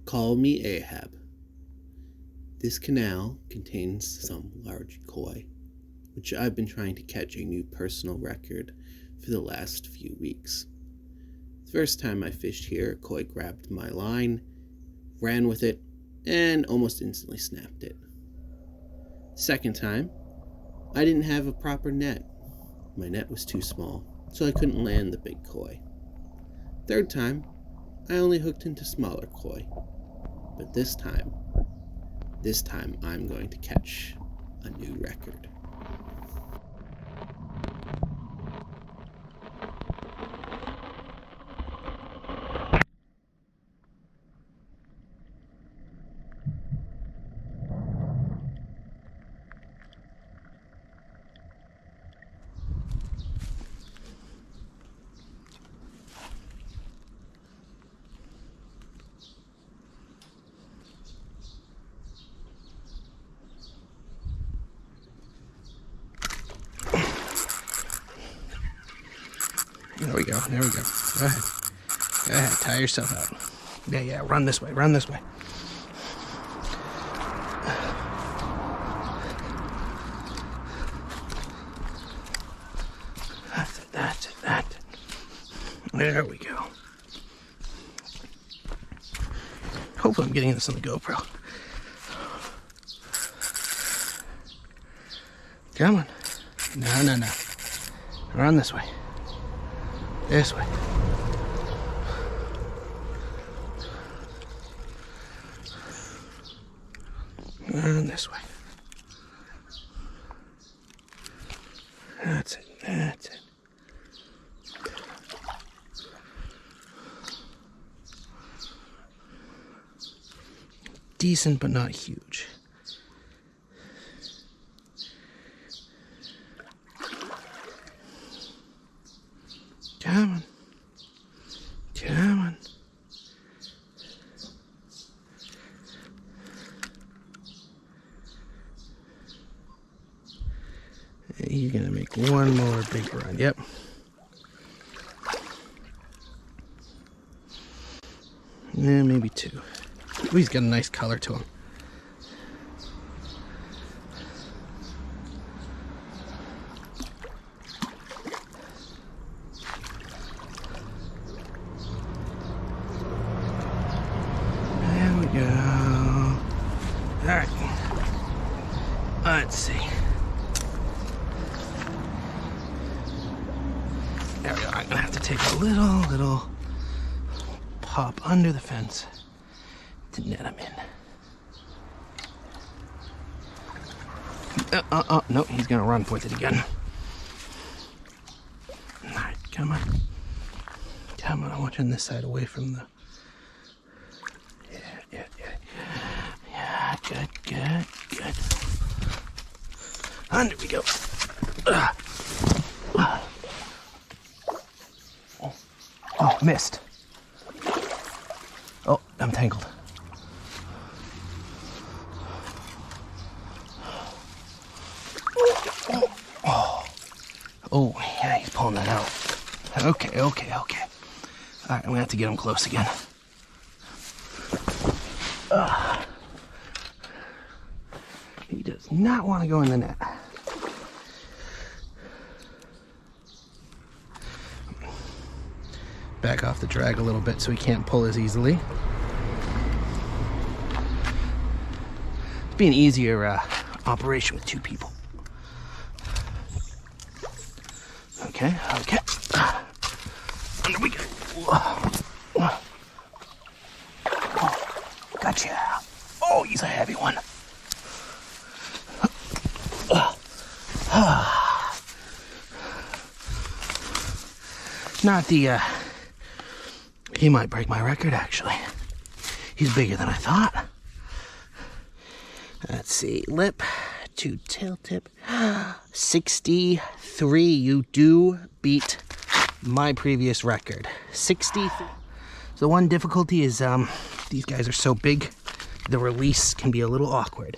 Call me Ahab. This canal contains some large koi, which I've been trying to catch a new personal record for the last few weeks. The first time I fished here, a koi grabbed my line, ran with it, and almost instantly snapped it. Second time, I didn't have a proper net. My net was too small, so I couldn't land the big koi. Third time, I only hooked into smaller koi. But this time I'm going to catch a new record. There we go. Go ahead, tire yourself out. Yeah, run this way. That's it. There we go. Hopefully I'm getting this on the GoPro. Come on. No. Run this way. This way. And this way. That's it. Decent, but not huge. Come on. You're gonna make one more big run. Yep. Yeah, maybe two. Ooh, he's got a nice color to him. There we go. All right. Let's see. There we go. I'm gonna have to take a little pop under the fence to net him in. No, he's gonna run with it again. All right, come on. I want you on this side away from the... Yeah, good. Under we go. Oh, missed. Oh, I'm tangled. Oh, yeah, he's pulling that out. Okay. All right, I'm gonna have to get him close again. He does not want to go in the net. Back off the drag a little bit so he can't pull as easily. It'd be an easier operation with two people. Okay. Under we go. Oh, gotcha. Oh, he's a heavy one. Not the, he might break my record, actually. He's bigger than I thought. Let's see, lip to tail tip, 63. You do beat my previous record, 63. So the one difficulty is these guys are so big, the release can be a little awkward.